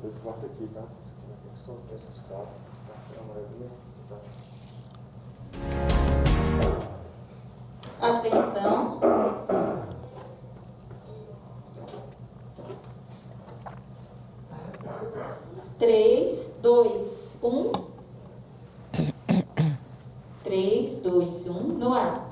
Depois corta aqui, tá? Essa aqui na percussão, essa escala, tá? É uma maravilha, tá? Atenção. Três, dois, um. 3, 2, 1, no ar.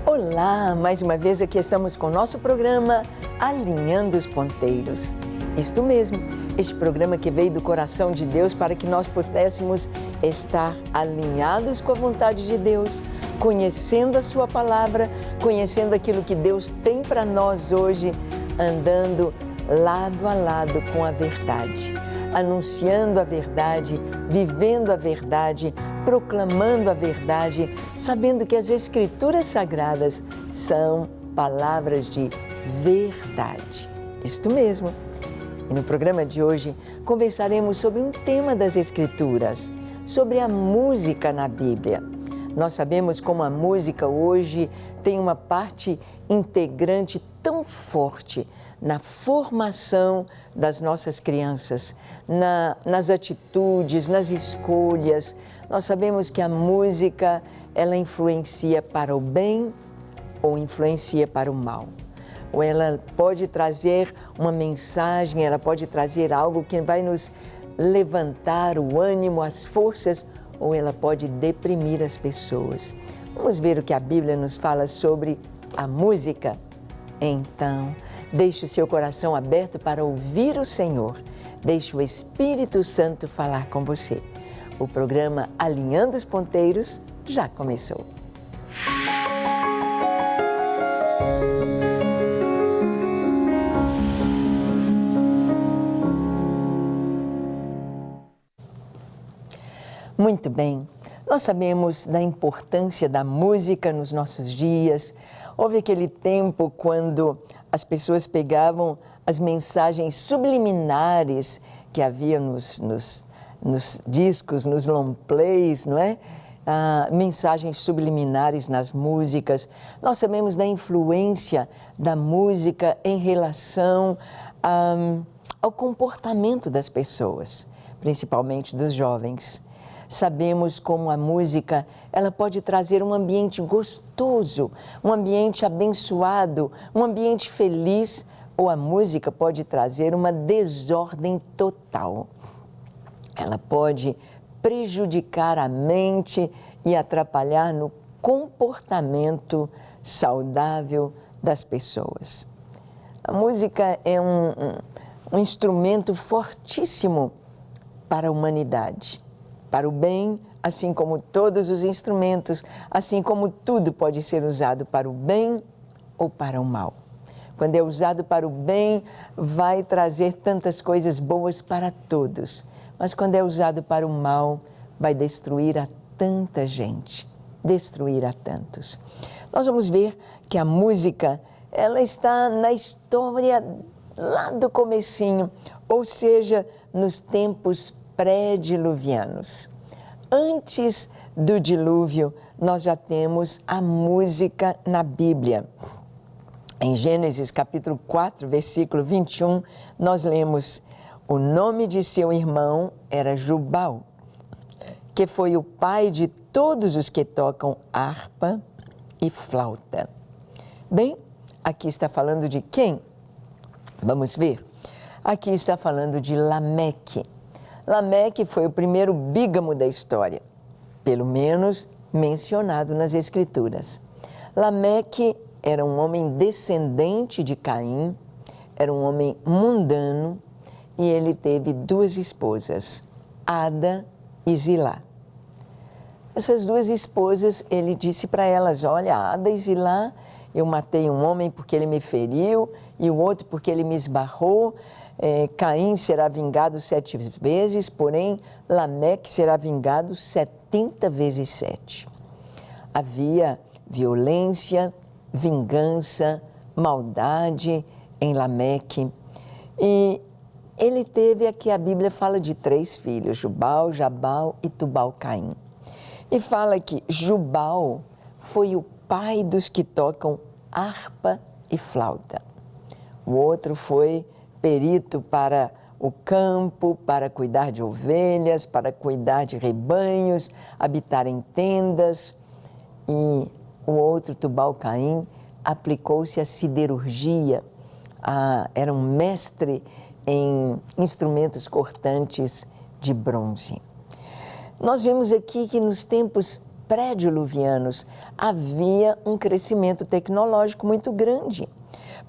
Olá, mais uma vez aqui estamos com o nosso programa Alinhando os Ponteiros. Isto mesmo, este programa que veio do coração de Deus para que nós pudéssemos estar alinhados com a vontade de Deus, conhecendo a Sua palavra, conhecendo aquilo que Deus tem para nós hoje, andando lado a lado com a verdade, anunciando a verdade, vivendo a verdade, proclamando a verdade, sabendo que as Escrituras Sagradas são palavras de verdade. Isto mesmo. E no programa de hoje conversaremos sobre um tema das Escrituras, sobre a música na Bíblia. Nós sabemos como a música hoje tem uma parte integrante tão forte na formação das nossas crianças, nas atitudes, nas escolhas. Nós sabemos que a música, ela influencia para o bem ou influencia para o mal. Ou ela pode trazer uma mensagem, ela pode trazer algo que vai nos levantar o ânimo, as forças, ou ela pode deprimir as pessoas. Vamos ver o que a Bíblia nos fala sobre a música? Então, deixe o seu coração aberto para ouvir o Senhor. Deixe o Espírito Santo falar com você. O programa Alinhando os Ponteiros já começou. Muito bem, nós sabemos da importância da música nos nossos dias. Houve aquele tempo quando as pessoas pegavam as mensagens subliminares que havia nos discos, nos long plays, não é? Mensagens subliminares nas músicas. Nós sabemos da influência da música em relação ao comportamento das pessoas, principalmente dos jovens. Sabemos como a música, ela pode trazer um ambiente gostoso, um ambiente abençoado, um ambiente feliz, ou a música pode trazer uma desordem total. Ela pode prejudicar a mente e atrapalhar no comportamento saudável das pessoas. A música é um instrumento fortíssimo para a humanidade. Para o bem, assim como todos os instrumentos, assim como tudo pode ser usado para o bem ou para o mal. Quando é usado para o bem, vai trazer tantas coisas boas para todos. Mas quando é usado para o mal, vai destruir a tanta gente, destruir a tantos. Nós vamos ver que a música, ela está na história lá do comecinho, ou seja, nos tempos pré-diluvianos. Antes do dilúvio, nós já temos a música na Bíblia. Em Gênesis capítulo 4, versículo 21, nós lemos: o nome de seu irmão era Jubal, que foi o pai de todos os que tocam harpa e flauta. Bem, aqui está falando de quem? Vamos ver. Aqui está falando de Lameque. Lameque foi o primeiro bígamo da história, pelo menos mencionado nas Escrituras. Lameque era um homem descendente de Caim, era um homem mundano e ele teve duas esposas, Ada e Zilá. Essas duas esposas, ele disse para elas: olha, Ada e Zilá, eu matei um homem porque ele me feriu e o outro porque ele me esbarrou. Caim será vingado 7 vezes, porém Lameque será vingado 70 vezes 7. Havia violência, vingança, maldade em Lameque. E ele teve, aqui a Bíblia fala de 3 filhos, Jubal, Jabal e Tubal-Caim. E fala que Jubal foi o pai dos que tocam harpa e flauta. O outro foi perito para o campo, para cuidar de ovelhas, para cuidar de rebanhos, habitar em tendas. E o outro, Tubal-Caim, aplicou-se à siderurgia, era um mestre em instrumentos cortantes de bronze. Nós vemos aqui que nos tempos pré-diluvianos havia um crescimento tecnológico muito grande,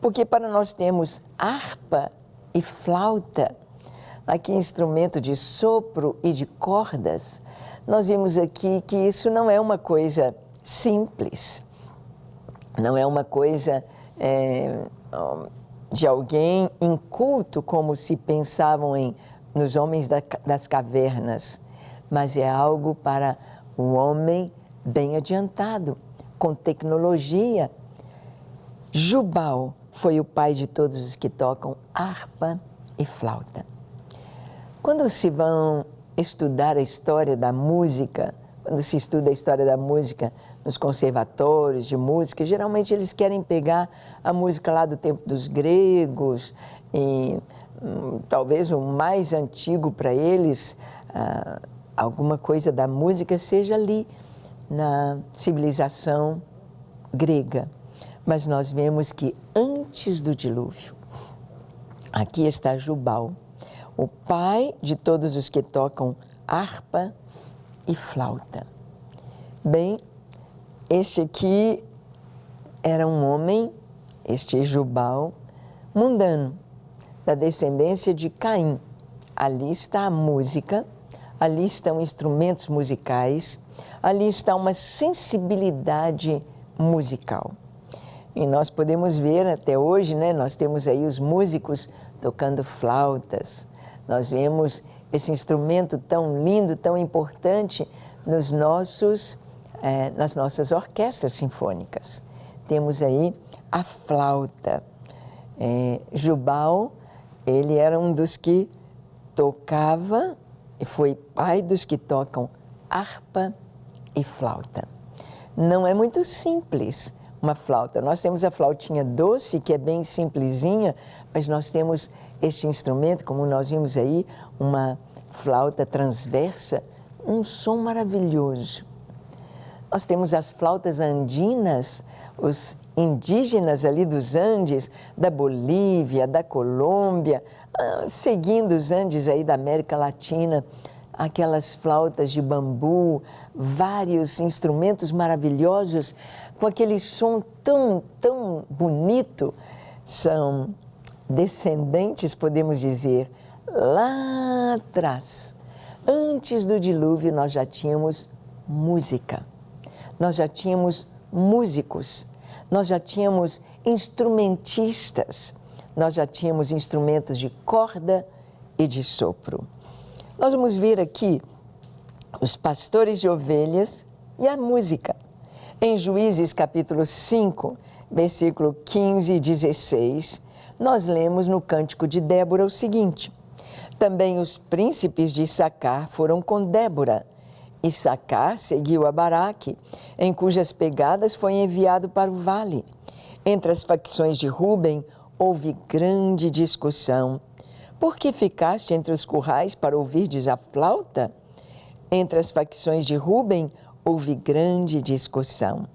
porque para nós termos harpa e flauta, aqui instrumento de sopro e de cordas, nós vimos aqui que isso não é uma coisa simples, não é uma coisa de alguém inculto, como se pensavam nos homens das cavernas, mas é algo para um homem bem adiantado, com tecnologia. Jubal foi o pai de todos os que tocam harpa e flauta. Quando se vão estudar a história da música, quando se estuda a história da música nos conservatórios de música, geralmente eles querem pegar a música lá do tempo dos gregos e talvez o mais antigo para eles, alguma coisa da música seja ali na civilização grega. Mas nós vemos que antes do dilúvio, aqui está Jubal, o pai de todos os que tocam harpa e flauta. Bem, este aqui era um homem, este Jubal, mundano, da descendência de Caim. Ali está a música, ali estão instrumentos musicais, ali está uma sensibilidade musical. E nós podemos ver até hoje, né, nós temos aí os músicos tocando flautas, nós vemos esse instrumento tão lindo, tão importante nas nossas orquestras sinfônicas. Temos aí a flauta. Jubal, ele era um dos que tocava e foi pai dos que tocam harpa e flauta. Não é muito simples uma flauta. Nós temos a flautinha doce, que é bem simplesinha, mas nós temos este instrumento, como nós vimos aí, uma flauta transversa, um som maravilhoso. Nós temos as flautas andinas, os indígenas ali dos Andes, da Bolívia, da Colômbia, seguindo os Andes aí da América Latina, aquelas flautas de bambu, vários instrumentos maravilhosos, com aquele som tão, tão bonito, são descendentes, podemos dizer, lá atrás. Antes do dilúvio, nós já tínhamos música, nós já tínhamos músicos, nós já tínhamos instrumentistas, nós já tínhamos instrumentos de corda e de sopro. Nós vamos ver aqui os pastores de ovelhas e a música. Em Juízes capítulo 5, versículo 15 e 16, nós lemos no Cântico de Débora o seguinte: também os príncipes de Issacar foram com Débora. Issacar seguiu a Baraque, em cujas pegadas foi enviado para o vale. Entre as facções de Ruben houve grande discussão. Por que ficaste entre os currais para ouvirdes a flauta? Entre as facções de Ruben houve grande discussão.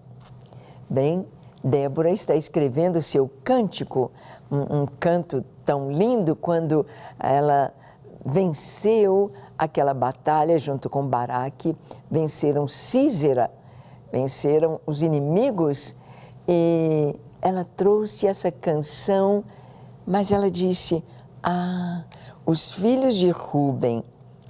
Bem, Débora está escrevendo seu cântico, um canto tão lindo, quando ela venceu aquela batalha junto com Baraque, venceram Sísera, venceram os inimigos, e ela trouxe essa canção, mas ela disse: os filhos de Ruben,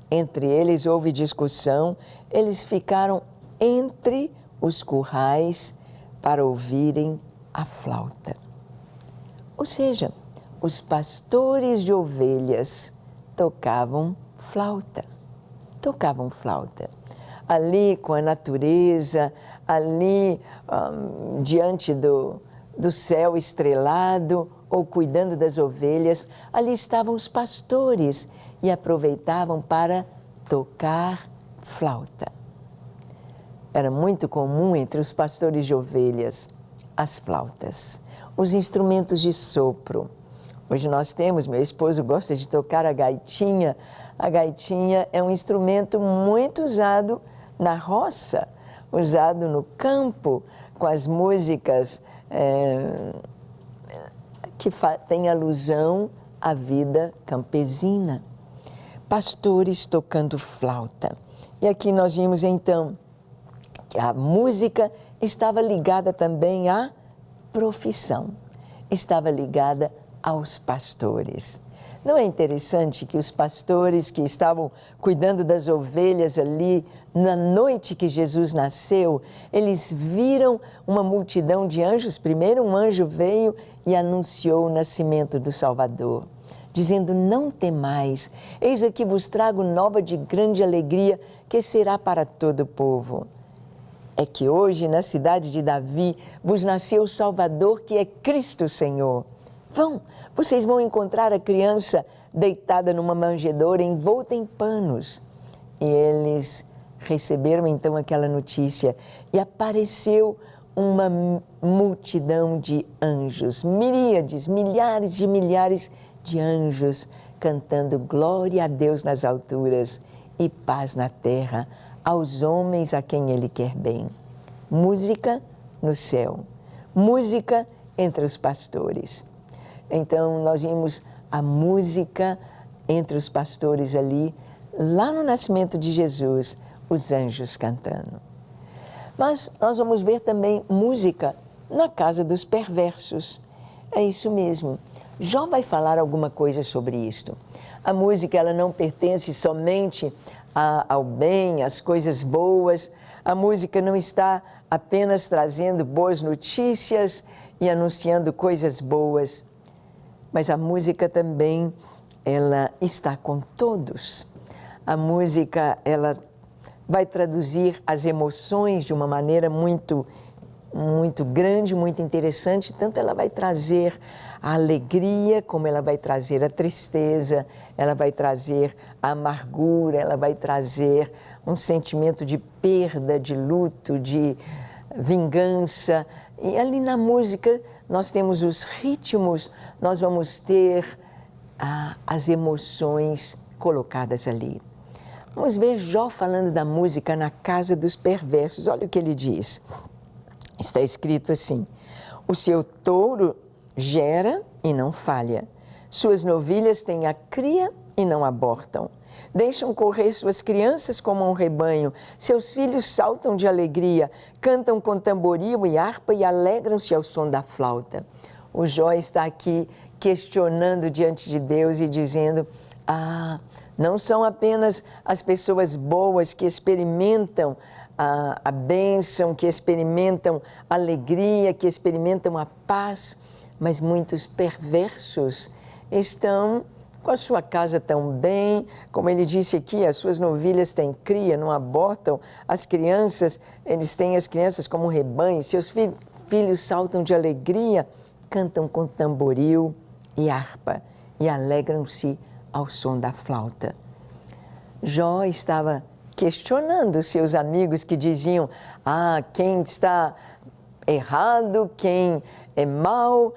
entre eles houve discussão, eles ficaram entre os currais para ouvirem a flauta. Ou seja, os pastores de ovelhas tocavam flauta. Ali com a natureza, ali diante do céu estrelado, ou cuidando das ovelhas, ali estavam os pastores e aproveitavam para tocar flauta. Era muito comum entre os pastores de ovelhas as flautas, os instrumentos de sopro, Hoje nós temos, meu esposo gosta de tocar a gaitinha. A gaitinha é um instrumento muito usado na roça, usado no campo, com as músicas que têm alusão à vida campesina. Pastores tocando flauta. E aqui nós vimos então que a música estava ligada também à profissão, estava ligada aos pastores. Não é interessante que os pastores que estavam cuidando das ovelhas ali, na noite que Jesus nasceu, eles viram uma multidão de anjos. Primeiro um anjo veio e anunciou o nascimento do Salvador, dizendo: não temais, eis aqui vos trago nova de grande alegria, que será para todo o povo. É que hoje, na cidade de Davi, vos nasceu o Salvador, que é Cristo Senhor. Vocês vão encontrar a criança deitada numa manjedoura, envolta em panos. E eles receberam então aquela notícia e apareceu uma multidão de anjos, miríades, milhares de anjos, cantando glória a Deus nas alturas e paz na terra aos homens a quem Ele quer bem. Música no céu, música entre os pastores. Então, nós vimos a música entre os pastores ali, lá no nascimento de Jesus, os anjos cantando. Mas nós vamos ver também música na casa dos perversos. É isso mesmo. Jó vai falar alguma coisa sobre isto. A música, ela não pertence somente ao bem, às coisas boas. A música não está apenas trazendo boas notícias e anunciando coisas boas. Mas a música também, ela está com todos. A música, ela vai traduzir as emoções de uma maneira muito grande, muito interessante. Tanto ela vai trazer a alegria, como ela vai trazer a tristeza, ela vai trazer a amargura, ela vai trazer um sentimento de perda, de luto, de vingança. E ali na música nós temos os ritmos, nós vamos ter as emoções colocadas ali. Vamos ver Jó falando da música na casa dos perversos. Olha o que ele diz. Está escrito assim: o seu touro gera e não falha, suas novilhas têm a cria e não abortam. Deixam correr suas crianças como um rebanho, seus filhos saltam de alegria, cantam com tamboril e harpa e alegram-se ao som da flauta. O Jó está aqui questionando diante de Deus e dizendo: não são apenas as pessoas boas que experimentam a bênção, que experimentam a alegria, que experimentam a paz, mas muitos perversos estão com a sua casa tão bem, como ele disse aqui, as suas novilhas têm cria, não abortam, as crianças, eles têm as crianças como um rebanho, seus filhos saltam de alegria, cantam com tamboril e harpa e alegram-se ao som da flauta. Jó estava questionando seus amigos que diziam: quem está errado, quem é mau,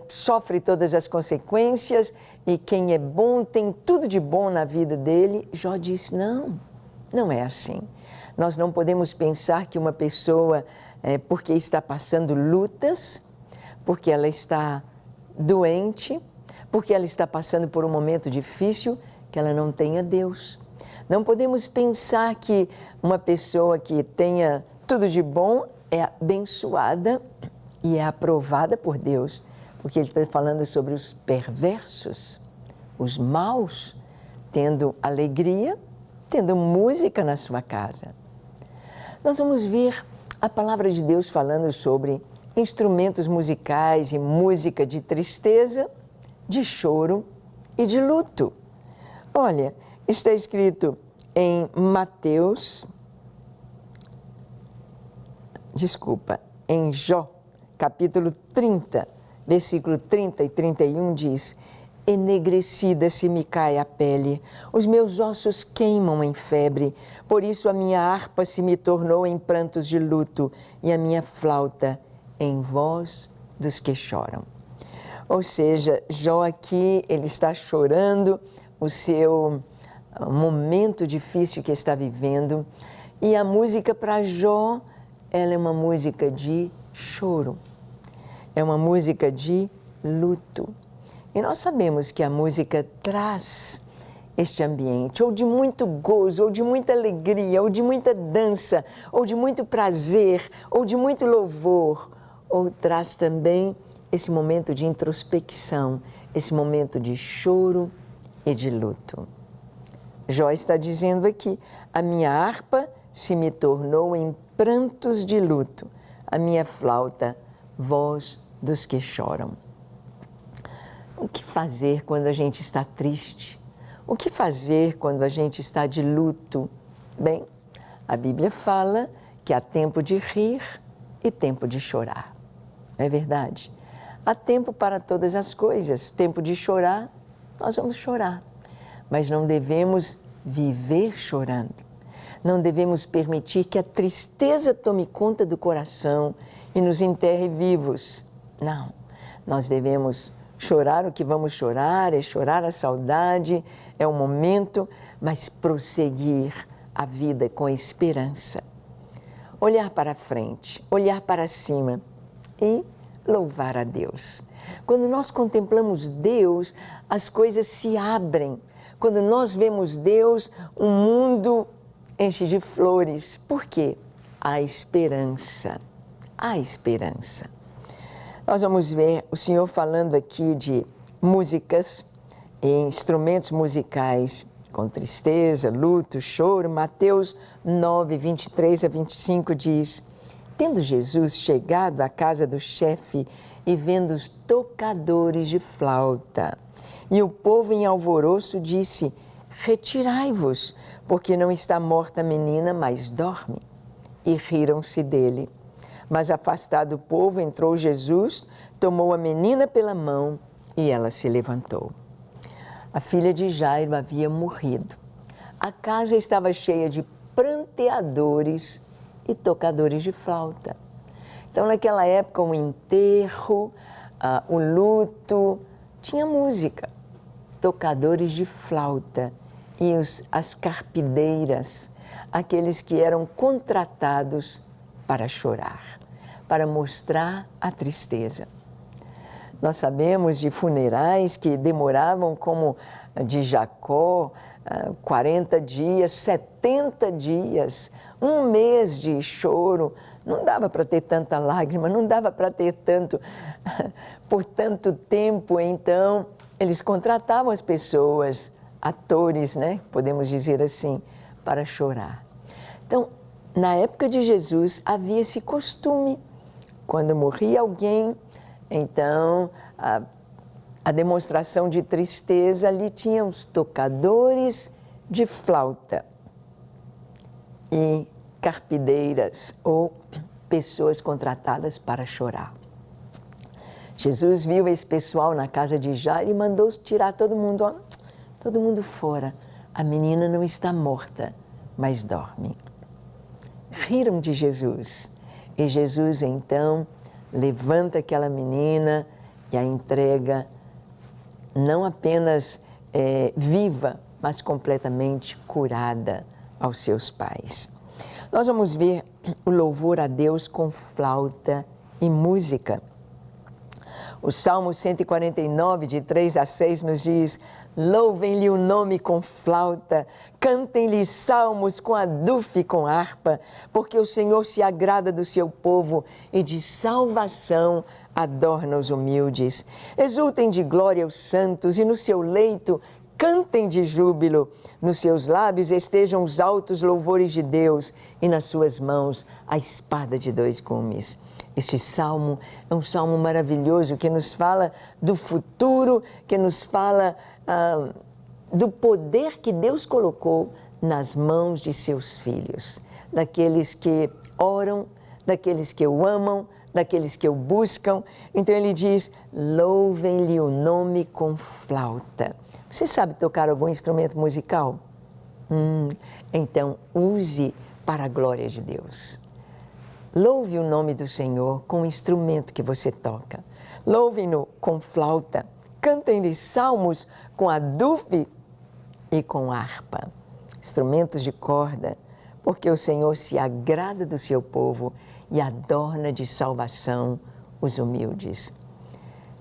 sofre todas as consequências, e quem é bom tem tudo de bom na vida dele. Jó disse: não é assim. Nós não podemos pensar que uma pessoa, porque está passando lutas, porque ela está doente, porque ela está passando por um momento difícil, que ela não tenha Deus. Não podemos pensar que uma pessoa que tenha tudo de bom é abençoada e é aprovada por Deus, porque ele está falando sobre os perversos, os maus, tendo alegria, tendo música na sua casa. Nós vamos ver a palavra de Deus falando sobre instrumentos musicais e música de tristeza, de choro e de luto. Olha, está escrito em Jó, capítulo 30, versículo 30 e 31 diz: enegrecida se me cai a pele, os meus ossos queimam em febre, por isso a minha harpa se me tornou em prantos de luto e a minha flauta em voz dos que choram. Ou seja, Jó aqui, ele está chorando o seu momento difícil que está vivendo. E a música para Jó, ela é uma música de choro. É uma música de luto. E nós sabemos que a música traz este ambiente, ou de muito gozo, ou de muita alegria, ou de muita dança, ou de muito prazer, ou de muito louvor, ou traz também esse momento de introspecção, esse momento de choro e de luto. Jó está dizendo aqui, a minha harpa se me tornou em prantos de luto, a minha flauta, voz dos que choram. O que fazer quando a gente está triste? O que fazer quando a gente está de luto? Bem, a Bíblia fala que há tempo de rir e tempo de chorar. É verdade. Há tempo para todas as coisas. Tempo de chorar, nós vamos chorar. Mas não devemos viver chorando. Não devemos permitir que a tristeza tome conta do coração e nos enterre vivos. Não, nós devemos chorar o que vamos chorar, é chorar a saudade, é o momento, mas prosseguir a vida com esperança. Olhar para frente, olhar para cima e louvar a Deus. Quando nós contemplamos Deus, as coisas se abrem. Quando nós vemos Deus, o mundo enche de flores. Por quê? Há esperança. Há esperança. Nós vamos ver o Senhor falando aqui de músicas e instrumentos musicais com tristeza, luto, choro. Mateus 9, 23 a 25 diz: tendo Jesus chegado à casa do chefe e vendo os tocadores de flauta, e o povo em alvoroço disse: retirai-vos, porque não está morta a menina, mas dorme. E riram-se dele. Mas afastado o povo, entrou Jesus, tomou a menina pela mão e ela se levantou. A filha de Jairo havia morrido. A casa estava cheia de pranteadores e tocadores de flauta. Então, naquela época, o enterro, o luto, tinha música. Tocadores de flauta e as carpideiras, aqueles que eram contratados para chorar, para mostrar a tristeza. Nós sabemos de funerais que demoravam, como de Jacó, 40 dias, 70 dias, um mês de choro. Não dava para ter tanta lágrima, não dava para ter tanto, por tanto tempo. Então, eles contratavam as pessoas, atores, né? Podemos dizer assim, para chorar. Então, na época de Jesus, havia esse costume. Quando morria alguém, então a demonstração de tristeza, ali tinham os tocadores de flauta e carpideiras ou pessoas contratadas para chorar. Jesus viu esse pessoal na casa de Jairo e mandou tirar todo mundo fora. A menina não está morta, mas dorme. Riram de Jesus. E Jesus, então, levanta aquela menina e a entrega não apenas viva, mas completamente curada aos seus pais. Nós vamos ver o louvor a Deus com flauta e música. O Salmo 149, de 3 a 6, nos diz: louvem-lhe o nome com flauta, cantem-lhe salmos com adufo e com harpa, porque o Senhor se agrada do seu povo e de salvação adorna os humildes. Exultem de glória os santos e no seu leito cantem de júbilo. Nos seus lábios estejam os altos louvores de Deus e nas suas mãos a espada de dois gumes. Este salmo é um salmo maravilhoso que nos fala do futuro, que nos fala do poder que Deus colocou nas mãos de seus filhos, daqueles que oram, daqueles que o amam, daqueles que o buscam. Então ele diz: louvem-lhe o nome com flauta. Você sabe tocar algum instrumento musical? Então use para a glória de Deus. Louve o nome do Senhor com o instrumento que você toca. Louve-no com flauta. Cantem-lhe salmos com adufe e com harpa. Instrumentos de corda, porque o Senhor se agrada do seu povo e adorna de salvação os humildes.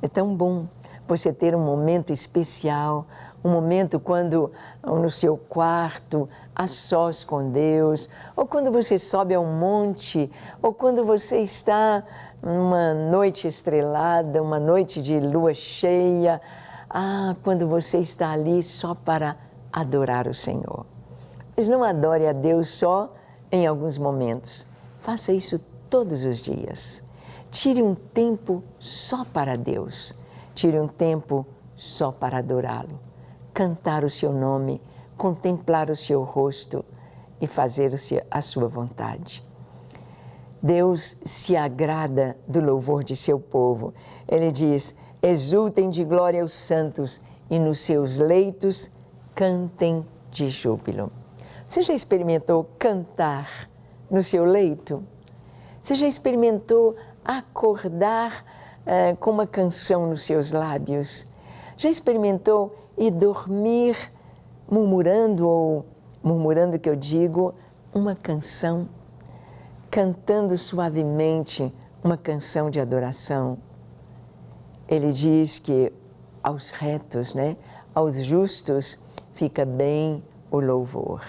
É tão bom você ter um momento especial, um momento quando no seu quarto, a sós com Deus, ou quando você sobe a um monte, ou quando você está numa noite estrelada, uma noite de lua cheia, quando você está ali só para adorar o Senhor. Mas não adore a Deus só em alguns momentos. Faça isso todos os dias. Tire um tempo só para Deus. Tire um tempo só para adorá-lo. Cantar o seu nome, contemplar o seu rosto e fazer a sua vontade. Deus se agrada do louvor de seu povo. Ele diz: exultem de glória os santos e nos seus leitos cantem de júbilo. Você já experimentou cantar no seu leito? Você já experimentou acordar com uma canção nos seus lábios? Já experimentou ir dormir murmurando que eu digo, uma canção? Cantando suavemente uma canção de adoração? Ele diz que aos retos, aos justos, fica bem o louvor.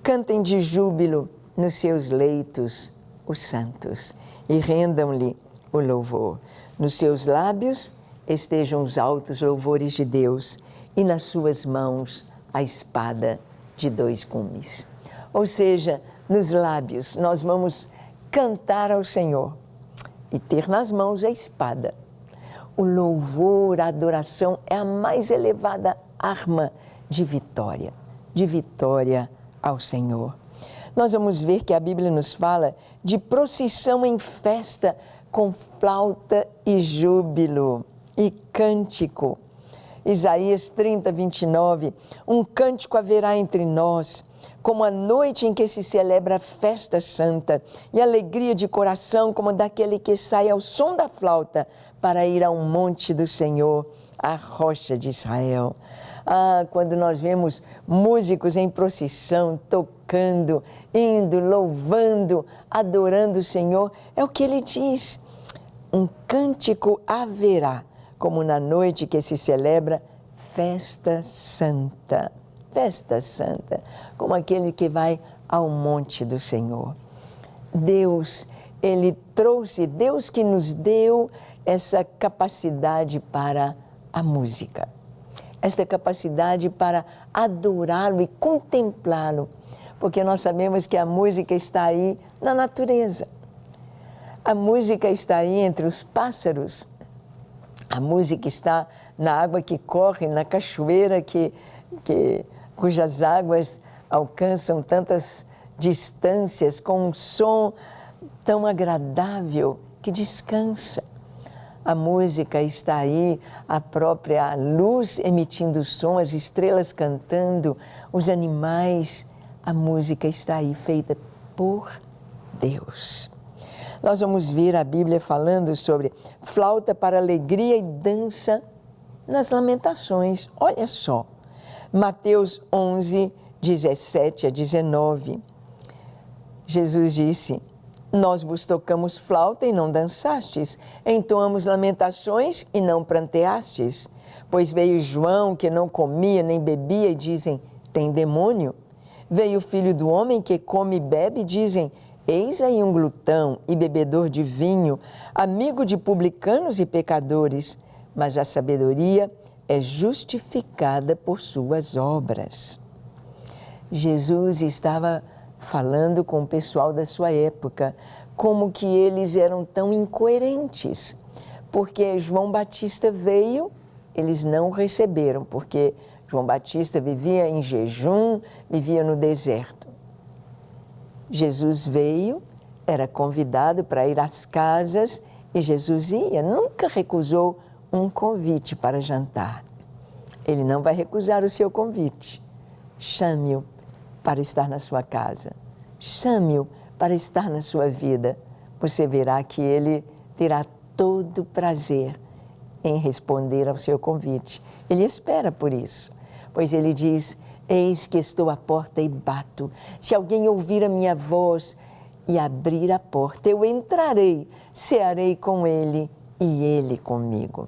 Cantem de júbilo nos seus leitos os santos e rendam-lhe o louvor. Nos seus lábios estejam os altos louvores de Deus e nas suas mãos a espada de 2 gumes. Ou seja, nos lábios nós vamos cantar ao Senhor e ter nas mãos a espada. O louvor, a adoração é a mais elevada arma de vitória ao Senhor. Nós vamos ver que a Bíblia nos fala de procissão em festa com flauta e júbilo e cântico. Isaías 30, 29, um cântico haverá entre nós, como a noite em que se celebra a festa santa, e alegria de coração como daquele que sai ao som da flauta para ir ao monte do Senhor, a rocha de Israel. Quando nós vemos músicos em procissão, tocando, indo, louvando, adorando o Senhor, é o que ele diz. Um cântico haverá, como na noite que se celebra festa santa. Festa santa, como aquele que vai ao monte do Senhor. Deus, Ele trouxe, Deus que nos deu essa capacidade para a música. Esta capacidade para adorá-lo e contemplá-lo, porque nós sabemos que a música está aí na natureza. A música está aí entre os pássaros, a música está na água que corre, na cachoeira cujas águas alcançam tantas distâncias, com um som tão agradável que descansa. A música está aí, a própria luz emitindo som, as estrelas cantando, os animais. A música está aí, feita por Deus. Nós vamos ver a Bíblia falando sobre flauta para alegria e dança nas lamentações. Olha só, Mateus 11, 17 a 19. Jesus disse: nós vos tocamos flauta e não dançastes, entoamos lamentações e não pranteastes. Pois veio João, que não comia nem bebia, e dizem, tem demônio. Veio o Filho do Homem, que come e bebe, e dizem, eis aí um glutão e bebedor de vinho, amigo de publicanos e pecadores. Mas a sabedoria é justificada por suas obras. Jesus estava falando com o pessoal da sua época, como que eles eram tão incoerentes, porque João Batista veio, eles não receberam, porque João Batista vivia em jejum, vivia no deserto. Jesus veio, era convidado para ir às casas, e Jesus ia, nunca recusou um convite para jantar. Ele não vai recusar o seu convite. Chame-o para estar na sua casa. Chame-o para estar na sua vida, você verá que Ele terá todo prazer em responder ao seu convite. Ele espera por isso, pois Ele diz: eis que estou à porta e bato. Se alguém ouvir a minha voz e abrir a porta, eu entrarei, cearei com ele e ele comigo.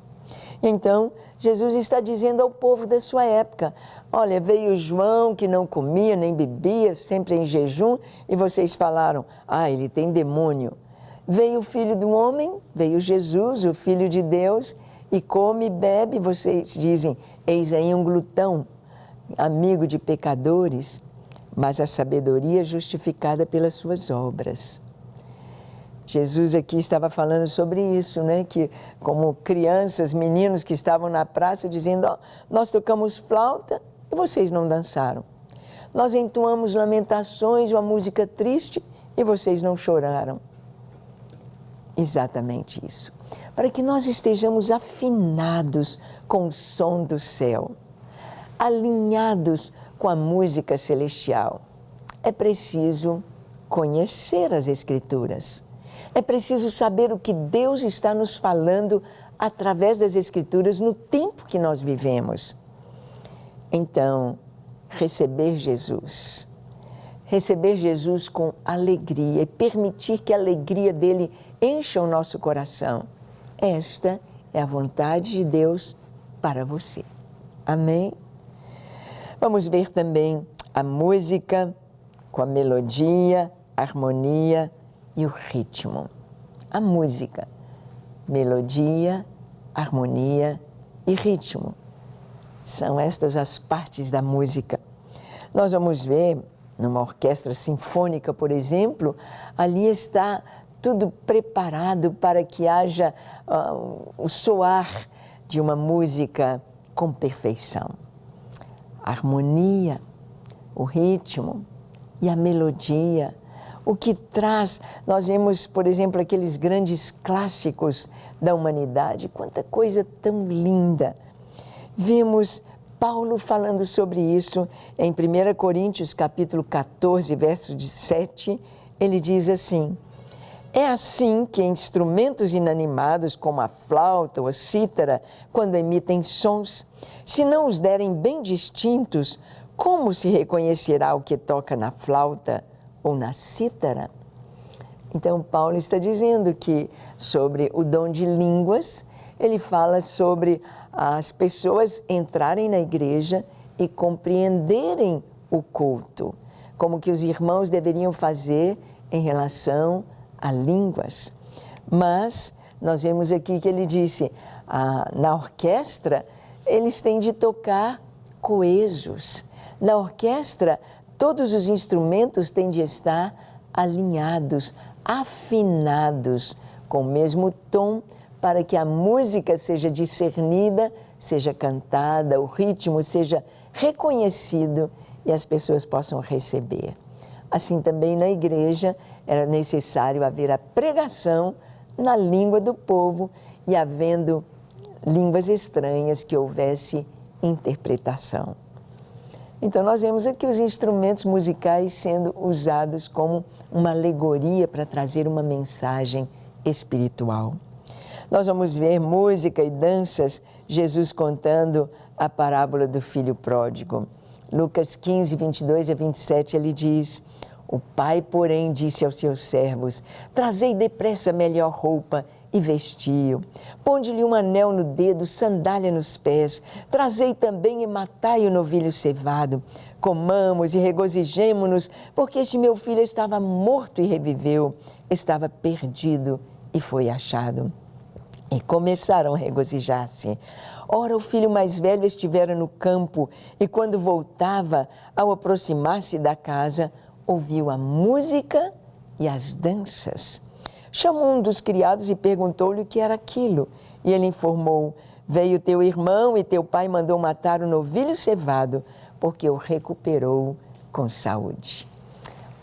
Então, Jesus está dizendo ao povo da sua época: olha, veio João que não comia nem bebia, sempre em jejum, e vocês falaram: ah, ele tem demônio. Veio o Filho do Homem, veio Jesus, o Filho de Deus, e come e bebe, vocês dizem: eis aí um glutão, amigo de pecadores, mas a sabedoria é justificada pelas suas obras. Jesus aqui estava falando sobre isso, né? Que como crianças, meninos que estavam na praça dizendo: oh, nós tocamos flauta e vocês não dançaram. Nós entoamos lamentações, uma música triste e vocês não choraram. Exatamente isso. Para que nós estejamos afinados com o som do céu, alinhados com a música celestial, é preciso conhecer as Escrituras. É preciso saber o que Deus está nos falando através das Escrituras no tempo que nós vivemos. Então, receber Jesus com alegria e permitir que a alegria dele encha o nosso coração. Esta é a vontade de Deus para você. Amém? Vamos ver também a música com a melodia, a harmonia e o ritmo. A música, melodia, harmonia e ritmo. São estas as partes da música. Nós vamos ver, numa orquestra sinfônica, por exemplo, ali está tudo preparado para que haja o soar de uma música com perfeição. A harmonia, o ritmo e a melodia. O que traz, nós vemos, por exemplo, aqueles grandes clássicos da humanidade, quanta coisa tão linda. Vimos Paulo falando sobre isso em 1 Coríntios, capítulo 14, verso 7, ele diz assim: é assim que instrumentos inanimados, como a flauta ou a cítara, quando emitem sons, se não os derem bem distintos, como se reconhecerá o que toca na flauta ou na cítara? Então, Paulo está dizendo que sobre o dom de línguas, ele fala sobre as pessoas entrarem na igreja e compreenderem o culto, como que os irmãos deveriam fazer em relação a línguas. Mas nós vemos aqui que ele disse, na orquestra, eles têm de tocar coesos. Na orquestra, todos os instrumentos têm de estar alinhados, afinados, com o mesmo tom, para que a música seja discernida, seja cantada, o ritmo seja reconhecido e as pessoas possam receber. Assim também na igreja era necessário haver a pregação na língua do povo e havendo línguas estranhas que houvesse interpretação. Então, nós vemos aqui os instrumentos musicais sendo usados como uma alegoria para trazer uma mensagem espiritual. Nós vamos ver música e danças, Jesus contando a parábola do filho pródigo. Lucas 15, 22 a 27, ele diz: o pai, porém, disse aos seus servos: trazei depressa a melhor roupa e vestiu. Ponde-lhe um anel no dedo, sandália nos pés. Trazei também e matai o novilho cevado. Comamos e regozijemo-nos, porque este meu filho estava morto e reviveu, estava perdido e foi achado. E começaram a regozijar-se. Ora, o filho mais velho estivera no campo, e quando voltava, ao aproximar-se da casa, ouviu a música e as danças. Chamou um dos criados e perguntou-lhe o que era aquilo. E ele informou: veio teu irmão e teu pai mandou matar o novilho cevado, porque o recuperou com saúde.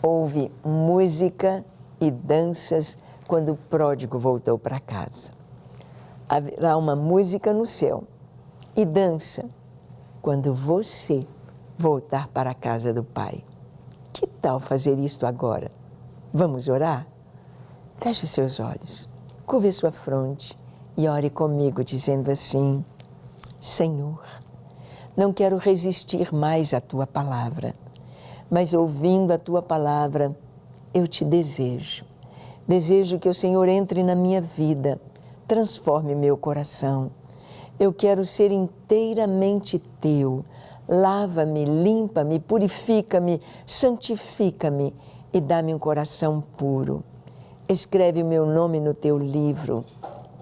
Houve música e danças quando o pródigo voltou para casa. Haverá uma música no céu e dança quando você voltar para a casa do Pai. Que tal fazer isto agora? Vamos orar? Feche os seus olhos, curve a sua fronte e ore comigo dizendo assim: Senhor, não quero resistir mais à Tua palavra, mas ouvindo a Tua palavra, eu te desejo. Desejo que o Senhor entre na minha vida, transforme meu coração. Eu quero ser inteiramente Teu. Lava-me, limpa-me, purifica-me, santifica-me e dá-me um coração puro. Escreve o meu nome no Teu livro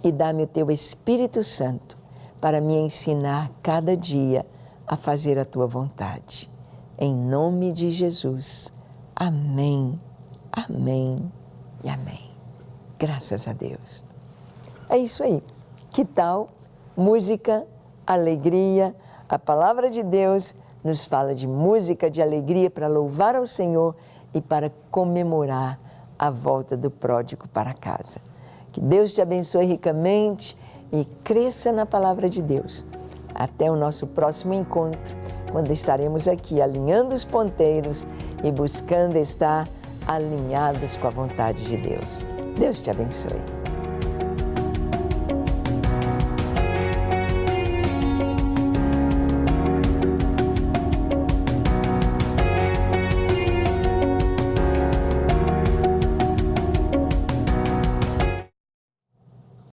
e dá-me o Teu Espírito Santo para me ensinar cada dia a fazer a Tua vontade. Em nome de Jesus. Amém, amém e amém. Graças a Deus. É isso aí. Que tal música, alegria? A palavra de Deus nos fala de música, de alegria para louvar ao Senhor e para comemorar a volta do pródigo para casa. Que Deus te abençoe ricamente e cresça na palavra de Deus. Até o nosso próximo encontro, quando estaremos aqui alinhando os ponteiros e buscando estar alinhados com a vontade de Deus. Deus te abençoe.